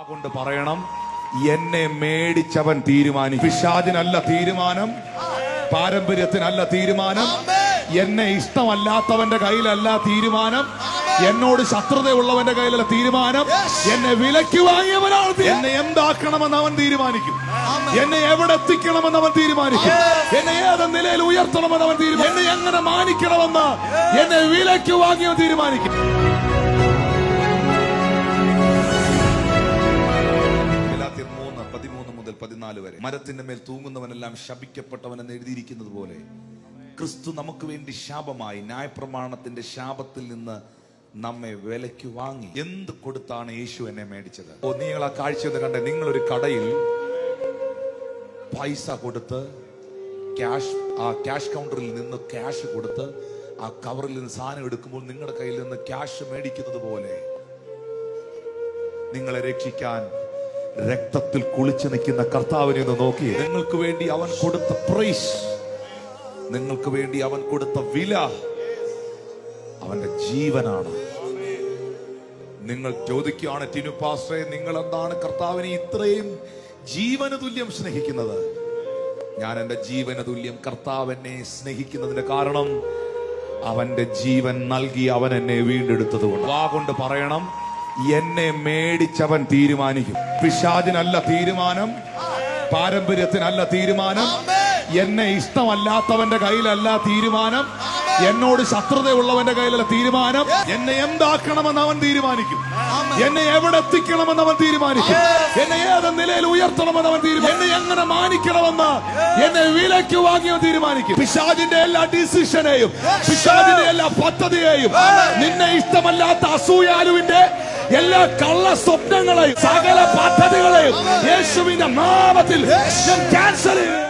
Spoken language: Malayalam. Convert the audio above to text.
കൊണ്ട് പറയണം, എന്നെ മേടിച്ചവൻ തീരുമാനിക്കും. പിശാചിനല്ല തീരുമാനം, പാരമ്പര്യത്തിനല്ല തീരുമാനം, എന്നെ ഇഷ്ടമല്ലാത്തവന്റെ കയ്യിലല്ല തീരുമാനം, എന്നോട് ശത്രുതയുള്ളവന്റെ കയ്യിലല്ല തീരുമാനം. എന്നെ വിലയ്ക്ക് വാങ്ങിയവനാണ്. എന്നെ എന്താക്കണമെന്ന് അവൻ തീരുമാനിക്കും. എന്നെ എവിടെ എത്തിക്കണമെന്ന് അവൻ തീരുമാനിക്കും. എന്നെ ഏത് നിലയിൽ ഉയർത്തണമെന്ന് അവൻ തീരുമാനിക്കും. എന്നെ എങ്ങനെ മാനിക്കണമെന്ന് എന്നെ വിലയ്ക്ക് വാങ്ങിയവൻ തീരുമാനിക്കും. ഗലാത്യർ 3:13-14 വരെ, മരത്തിന്റെ മേൽ തൂങ്ങുന്നവനെല്ലാം ശപിക്കപ്പെട്ടവനെന്ന് എഴുതിയിരിക്കുന്നത് പോലെ ക്രിസ്തു നമുക്ക് വേണ്ടി ശാപമായി ന്യായപ്രമാണത്തിന്റെ ശാപത്തിൽ നിന്ന് നമ്മെ വിലയ്ക്ക് വാങ്ങി. എന്ത് കൊടുത്താണ് യേശു എന്നെ മേടിച്ചത്? നിങ്ങൾ ആ കാഴ്ച ഒന്ന് കണ്ടേ. നിങ്ങളൊരു കടയിൽ പൈസ കൊടുത്ത് ക്യാഷ് കൗണ്ടറിൽ നിന്ന് ക്യാഷ് കൊടുത്ത് ആ കവറിൽ നിന്ന് സാധനം എടുക്കുമ്പോൾ നിങ്ങളുടെ കയ്യിൽ നിന്ന് ക്യാഷ് മേടിക്കുന്നത് പോലെ നിങ്ങളെ രക്ഷിക്കാൻ രക്തത്തിൽ കുളിച്ചു നിൽക്കുന്ന കർത്താവിനെ ഒന്ന് നോക്കി. നിങ്ങൾക്ക് വേണ്ടി അവൻ കൊടുത്ത പ്രൈസ്, നിങ്ങൾക്ക് വേണ്ടി അവൻ കൊടുത്ത വില അവന്റെ ജീവനാണ്. നിങ്ങൾ ചോദിക്കുകയാണ്, ടിനു പാസ്റ്ററെ, നിങ്ങൾ എന്താണ് കർത്താവിനെ ഇത്രയും ജീവന് തുല്യം സ്നേഹിക്കുന്നത്? ഞാൻ എന്റെ ജീവന് തുല്യം കർത്താവിനെ സ്നേഹിക്കുന്നതിന്റെ കാരണം അവന്റെ ജീവൻ നൽകി അവൻ എന്നെ വീണ്ടെടുത്തത് കൊണ്ട്. കൊണ്ട് പറയണം, എന്നെ മേടിച്ചവൻ തീരുമാനിക്കും. പിശാചിനല്ല തീരുമാനം, പാരമ്പര്യത്തിനല്ല തീരുമാനം, എന്നെ ഇഷ്ടമല്ലാത്തവന്റെ കയ്യിലല്ല തീരുമാനം, എന്നോട് ശത്രുതയുള്ളവന്റെ കയ്യിലല്ല തീരുമാനം. എന്നെ എന്താക്കണമെന്ന് അവൻ തീരുമാനിക്കും. എന്നെ എവിടെ എത്തിക്കണമെന്ന് അവൻ തീരുമാനിക്കും. എന്നെ ഏത് നിലയിൽ ഉയർത്തണമെന്ന് അവൻ തീരുമാനിക്കും. എന്നെ എങ്ങനെ മാനിക്കണമെന്ന് എന്നെ വിലയ്ക്ക് വാങ്ങിയവൻ തീരുമാനിക്കും. പിശാചിന്റെ എല്ലാ ഡിസിഷനെയും, പിശാചിന്റെ എല്ലാ പദ്ധതിയെയും, നിന്നെ ഇഷ്ടമല്ലാത്ത അസൂയാലുവിന്റെ എല്ലാ കള്ള സ്വപ്നങ്ങളെയും സകല പദ്ധതികളെയും യേശുവിന്റെ നാമത്തിൽ ഞാൻ ക്യാൻസൽ ചെയ്യും.